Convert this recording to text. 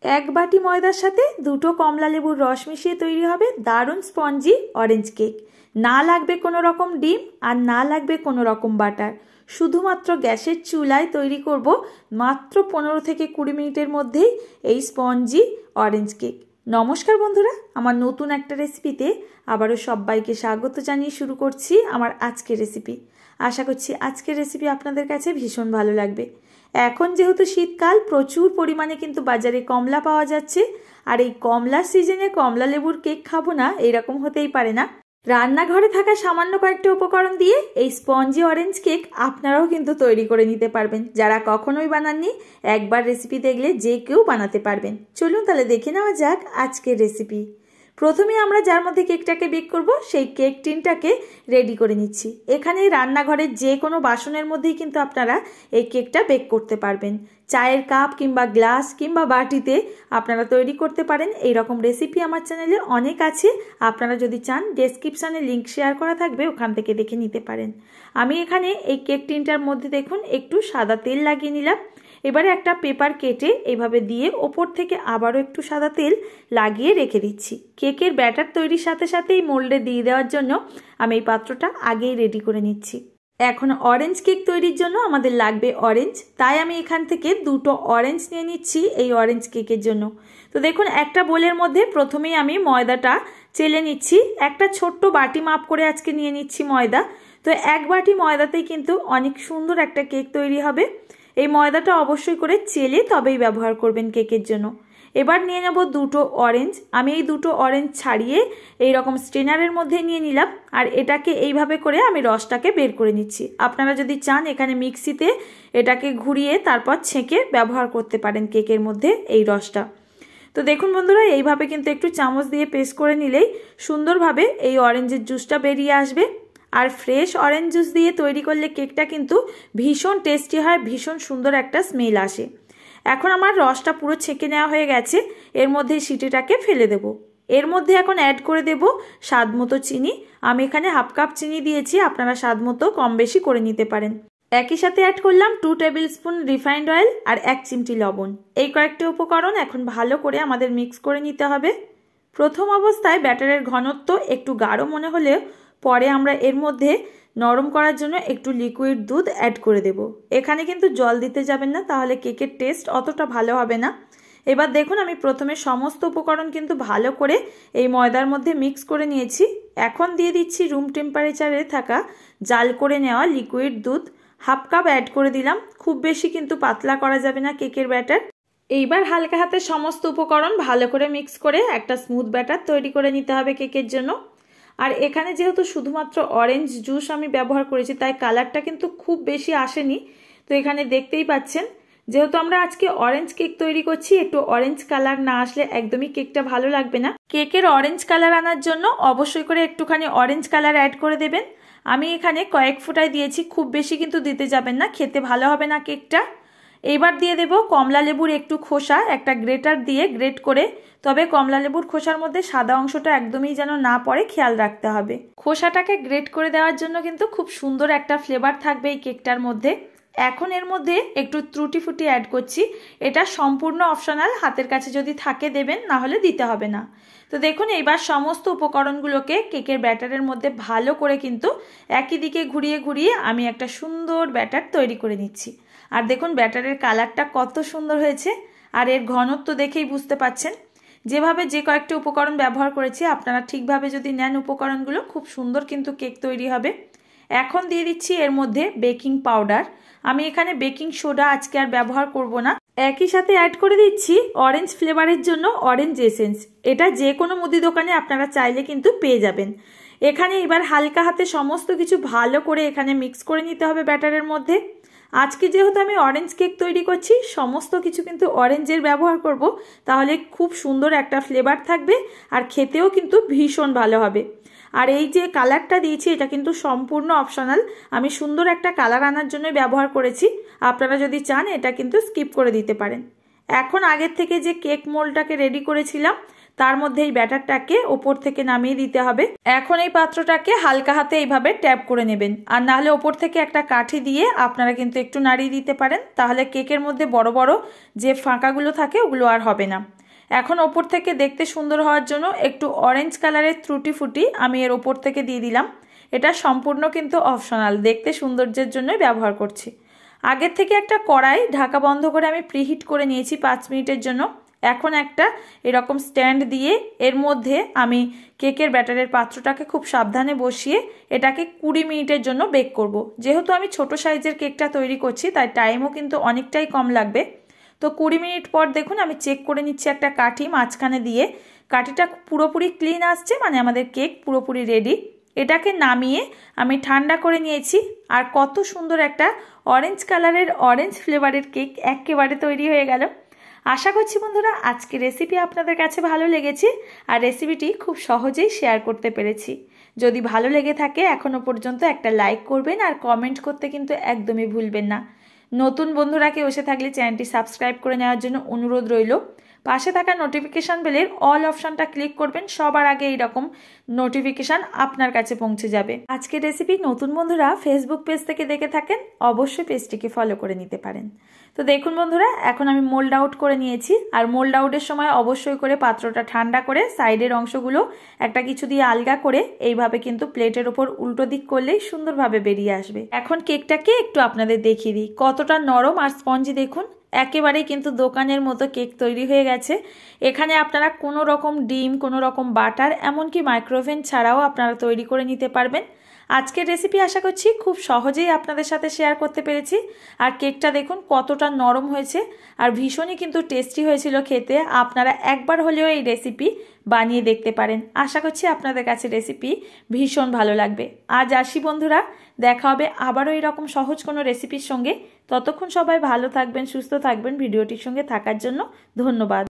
এক বাটি ময়দার সাথে দুটো কমলা লেবুর রস মিশিয়ে তৈরি হবে দারুণ স্পঞ্জি অরেঞ্জ কেক। না লাগবে কোনো রকম ডিম আর না লাগবে কোনো রকম বাটার, শুধুমাত্র গ্যাসের চুলায় তৈরি করব মাত্র 15 থেকে 20 মিনিটের মধ্যেই এই স্পঞ্জি অরেঞ্জ কেক। নমস্কার বন্ধুরা, আমার নতুন একটা রেসিপিতে আবারও সবাইকে স্বাগত জানিয়ে শুরু করছি আমার আজকের রেসিপি। আশা করছি আজকের রেসিপি আপনাদের কাছে ভীষণ ভালো লাগবে। এখন যেহেতু শীতকাল, প্রচুর পরিমাণে কিন্তু বাজারে কমলা পাওয়া যাচ্ছে, আর এই কমলার সিজনে কমলা লেবুর কেক খাবো না এরকম হতেই পারে না। রান্নাঘরে থাকা সামান্য কয়েকটা উপকরণ দিয়ে এই স্পঞ্জি অরেঞ্জ কেক আপনারাও কিন্তু তৈরি করে নিতে পারবেন। যারা কখনোই বানাননি, একবার রেসিপি দেখলে যে কেউ বানাতে পারবেন। চলুন তাহলে দেখে নেওয়া যাক আজকের রেসিপি। প্রথমে আমরা যার মধ্যে কেকটাকে বেক করব সেই কেক টিনটাকে রেডি করে নিচ্ছি। এখানে রান্নাঘরের যে কোনো বাসনের মধ্যেই কিন্তু আপনারা এই কেকটা বেক করতে পারবেন। চায়ের কাপ কিংবা গ্লাস কিংবা বাটিতে আপনারা তৈরি করতে পারেন। এই রকম রেসিপি আমার চ্যানেলে অনেক আছে, আপনারা যদি চান ডেসক্রিপশানে লিঙ্ক শেয়ার করা থাকবে, ওখান থেকে দেখে নিতে পারেন। আমি এখানে এই কেক টিনটার মধ্যে দেখুন একটু সাদা তেল লাগিয়ে নিলাম। এবারে একটা পেপার কেটে এভাবে দিয়ে ওপর থেকে আবারও একটু সাদা তেল লাগিয়ে রেখে দিচ্ছি। কেকের ব্যাটার তৈরির সাথে সাথেই মোল্ডে দিয়ে দেওয়ার জন্য আমি এই পাত্রটা আগেই রেডি করে নিচ্ছি। এখন অরেঞ্জ কেক তৈরির জন্য আমাদের লাগবে অরেঞ্জ, তাই আমি এখান থেকে দুটো অরেঞ্জ নিয়ে নিচ্ছি এই অরেঞ্জ কেকের জন্য। তো দেখুন একটা বোলের মধ্যে প্রথমেই আমি ময়দাটা চেলে নিচ্ছি। একটা ছোট্ট বাটি মাপ করে আজকে নিয়ে নিচ্ছি ময়দা। তো এক বাটি ময়দাতেই কিন্তু অনেক সুন্দর একটা কেক তৈরি হবে। এই ময়দাটা অবশ্যই করে চেলে তবেই ব্যবহার করবেন কেকের জন্য। এবার নিয়ে নেব দুটো অরেঞ্জ। আমি এই দুটো অরেঞ্জ ছাড়িয়ে এই রকম স্ট্রেনারের মধ্যে নিয়ে নিলাম, আর এটাকে এইভাবে করে আমি রসটাকে বের করে নিচ্ছি। আপনারা যদি চান এখানে মিক্সিতে এটাকে ঘুরিয়ে তারপর ছেঁকে ব্যবহার করতে পারেন কেকের মধ্যে এই রসটা। তো দেখুন বন্ধুরা, এইভাবে কিন্তু একটু চামচ দিয়ে পেস্ট করে নিলেই সুন্দরভাবে এই অরেঞ্জের জুসটা বেরিয়ে আসবে। আর ফ্রেশ অরেঞ্জ জুস দিয়ে তৈরি করলে কেকটা কিন্তু ভীষণ টেস্টি হয়, ভীষণ সুন্দর একটা স্মেল আসে। এখন আমার রসটা পুরো ছেঁকে নেওয়া হয়ে গেছে, এর মধ্যে সিটিটাকে ফেলে দেব। এর মধ্যে এখন অ্যাড করে দেব স্বাদ মতো চিনি। আমি এখানে হাফ কাপ চিনি দিয়েছি, আপনারা স্বাদ মতো কম বেশি করে নিতে পারেন। একই সাথে অ্যাড করলাম 2 টেবিল স্পুন রিফাইন্ড অয়েল আর 1 চিমটি লবণ। এই কয়েকটি উপকরণ এখন ভালো করে আমাদের মিক্স করে নিতে হবে। প্রথম অবস্থায় ব্যাটারের ঘনত্ব একটু গাঢ় মনে হলেও পরে আমরা এর মধ্যে নরম করার জন্য একটু লিকুইড দুধ অ্যাড করে দেব। এখানে কিন্তু জল দিতে যাবেন না, তাহলে কেকের টেস্ট অতটা ভালো হবে না। এবার দেখুন আমি প্রথমে সমস্ত উপকরণ কিন্তু ভালো করে এই ময়দার মধ্যে মিক্স করে নিয়েছি। এখন দিয়ে দিচ্ছি রুম টেম্পারেচারে থাকা জাল করে নেওয়া লিকুইড দুধ। হাফ কাপ অ্যাড করে দিলাম। খুব বেশি কিন্তু পাতলা করা যাবে না কেকের ব্যাটার। এইবার হালকা হাতে সমস্ত উপকরণ ভালো করে মিক্স করে একটা স্মুথ ব্যাটার তৈরি করে নিতে হবে কেকের জন্য। আর এখানে যেহেতু শুধুমাত্র অরেঞ্জ জুস আমি ব্যবহার করেছি, তাই কালারটা কিন্তু খুব বেশি আসেনি। তো এখানে দেখতেই পাচ্ছেন, যেহেতু আমরা আজকে অরেঞ্জ কেক তৈরি করছি, একটু অরেঞ্জ কালার না আসলে একদমই কেকটা ভালো লাগবে না। কেকের অরেঞ্জ কালার আনার জন্য অবশ্যই করে একটুখানি অরেঞ্জ কালার অ্যাড করে দেবেন। আমি এখানে কয়েক ফোঁটায় দিয়েছি, খুব বেশি কিন্তু দিতে যাবেন না, খেতে ভালো হবে না কেকটা। এবার দিয়ে দেব কমলা লেবুর একটু খোসা, একটা গ্রেটার দিয়ে গ্রেট করে। তবে কমলা লেবুর খোসার মধ্যে সাদা অংশটা একদমই যেন না পড়ে খেয়াল রাখতে হবে। খোসাটাকে গ্রেট করে দেওয়ার জন্য কিন্তু খুব সুন্দর একটা ফ্লেভার থাকবে এই কেকটার মধ্যে। এখন এর মধ্যে একটু ত্রুটি ফুটি অ্যাড করছি। এটা সম্পূর্ণ অপশনাল, হাতের কাছে যদি থাকে দেবেন, না হলে দিতে হবে না। তো দেখুন এইবার সমস্ত উপকরণগুলোকে কেকের ব্যাটারের মধ্যে ভালো করে কিন্তু একই দিকে ঘুরিয়ে ঘুরিয়ে আমি একটা সুন্দর ব্যাটার তৈরি করে নিচ্ছি। আর দেখুন ব্যাটারের কালারটা কত সুন্দর হয়েছে, আর এর ঘনত্ব দেখেই বুঝতে পাচ্ছেন। যেভাবে যে কয়েকটি উপকরণ ব্যবহার করেছি, আপনারা ঠিকভাবে যদি নেন উপকরণগুলো, খুব সুন্দর কিন্তু কেক তৈরি হবে। এখন দিয়ে দিচ্ছি এর মধ্যে বেকিং পাউডার। আমি এখানে বেকিং সোডা আজকে আর ব্যবহার করব না। একই সাথে অ্যাড করে দিচ্ছি অরেঞ্জ ফ্লেভারের জন্য অরেঞ্জ এসেন্স। এটা যে কোনো মুদি দোকানে আপনারা চাইলে কিন্তু পেয়ে যাবেন। এখানে এবার হালকা হাতে সমস্ত কিছু ভালো করে এখানে মিক্স করে নিতে হবে ব্যাটারের মধ্যে। আজকে যেহেতু আমি অরেঞ্জ কেক তৈরি করছি, সমস্ত কিছু কিন্তু অরেঞ্জের ব্যবহার করব, তাহলে খুব সুন্দর একটা ফ্লেভার থাকবে আর খেতেও কিন্তু ভীষণ ভালো হবে। আর এই যে কালারটা দিয়েছি, এটা কিন্তু সম্পূর্ণ অপশনাল। আমি সুন্দর একটা কালার আনার জন্য ব্যবহার করেছি, আপনারা যদি চান এটা কিন্তু স্কিপ করে দিতে পারেন। এখন আগের থেকে যে কেক মোল্ডটাকে রেডি করেছিলাম, তার মধ্যে এই ব্যাটারটাকে ওপর থেকে নামিয়ে দিতে হবে। এখন এই পাত্রটাকে হালকা হাতে এইভাবে ট্যাপ করে নেবেন, আর নাহলে ওপর থেকে একটা কাঠি দিয়ে আপনারা কিন্তু একটু নাড়িয়ে দিতে পারেন, তাহলে কেকের মধ্যে বড় বড় যে ফাঁকাগুলো থাকে ওগুলো আর হবে না। এখন ওপর থেকে দেখতে সুন্দর হওয়ার জন্য একটু অরেঞ্জ কালারের ত্রুটি ফুটি আমি এর ওপর থেকে দিয়ে দিলাম। এটা সম্পূর্ণ কিন্তু অপশনাল, দেখতে সৌন্দর্যের জন্যই ব্যবহার করছি। আগের থেকে একটা কড়াই ঢাকা বন্ধ করে আমি প্রিহিট করে নিয়েছি 5 মিনিটের জন্য। এখন একটা এরকম স্ট্যান্ড দিয়ে এর মধ্যে আমি কেকের ব্যাটারের পাত্রটাকে খুব সাবধানে বসিয়ে এটাকে 20 মিনিটের জন্য বেক করব। যেহেতু আমি ছোট সাইজের কেকটা তৈরি করছি তাই টাইমও কিন্তু অনেকটাই কম লাগবে। তো 20 মিনিট পর দেখুন আমি চেক করে নিচ্ছি একটা কাঠি মাঝখানে দিয়ে। কাঠিটা পুরোপুরি ক্লিন আসছে, মানে আমাদের কেক পুরোপুরি রেডি। এটাকে নামিয়ে আমি ঠান্ডা করে নিয়েছি, আর কত সুন্দর একটা অরেঞ্জ কালারের অরেঞ্জ ফ্লেভারের কেক একেবারে তৈরি হয়ে গেল। আশা করছি বন্ধুরা আজকে রেসিপি আপনাদের কাছে ভালো লেগেছে, আর রেসিপিটি খুব সহজেই শেয়ার করতে পেরেছি। যদি ভালো লেগে থাকে এখনও পর্যন্ত একটা লাইক করবেন, আর কমেন্ট করতে কিন্তু একদমই ভুলবেন না। নতুন বন্ধুরা কেউ এসে থাকলে চ্যানেলটি সাবস্ক্রাইব করে নেওয়ার জন্য অনুরোধ রইল। পাশে থাকা নোটিফিকেশান বেলের অল অপশানটা ক্লিক করবেন, সবার আগে এইরকম নোটিফিকেশান আপনার কাছে পৌঁছে যাবে। আজকের রেসিপি নতুন বন্ধুরা ফেসবুক পেজ থেকে দেখে থাকেন, অবশ্যই পেজটিকে ফলো করে নিতে পারেন। তো দেখুন বন্ধুরা এখন আমি মোল্ড আউট করে নিয়েছি, আর মোল্ড আউটের সময় অবশ্যই করে পাত্রটা ঠান্ডা করে সাইডের অংশগুলো একটা কিছু দিয়ে আলগা করে এইভাবে কিন্তু প্লেটের ওপর উল্টো দিক করলেই সুন্দরভাবে বেরিয়ে আসবে। এখন কেকটাকে একটু আপনাদের দেখিয়ে দিই, কতটা নরম আর স্পঞ্জি দেখুন, একেবারেই কিন্তু দোকানের মতো কেক তৈরি হয়ে গেছে। এখানে আপনারা কোনো রকম ডিম, কোনো রকম বাটার, এমনকি মাইক্রোওভেন ছাড়াও আপনারা তৈরি করে নিতে পারবেন। আজকের রেসিপি আশা করছি খুব সহজেই আপনাদের সাথে শেয়ার করতে পেরেছি। আর কেকটা দেখুন কতটা নরম হয়েছে, আর ভীষণই কিন্তু টেস্টি হয়েছিল খেতে। আপনারা একবার হলেও এই রেসিপি বানিয়ে দেখতে পারেন। আশা করছি আপনাদের কাছে রেসিপি ভীষণ ভালো লাগবে। আজ আসি বন্ধুরা, দেখা হবে আবারও এরকম সহজ কোনো রেসিপির সঙ্গে। ততক্ষণ সবাই ভালো থাকবেন, সুস্থ থাকবেন। ভিডিওটির সঙ্গে থাকার জন্য ধন্যবাদ।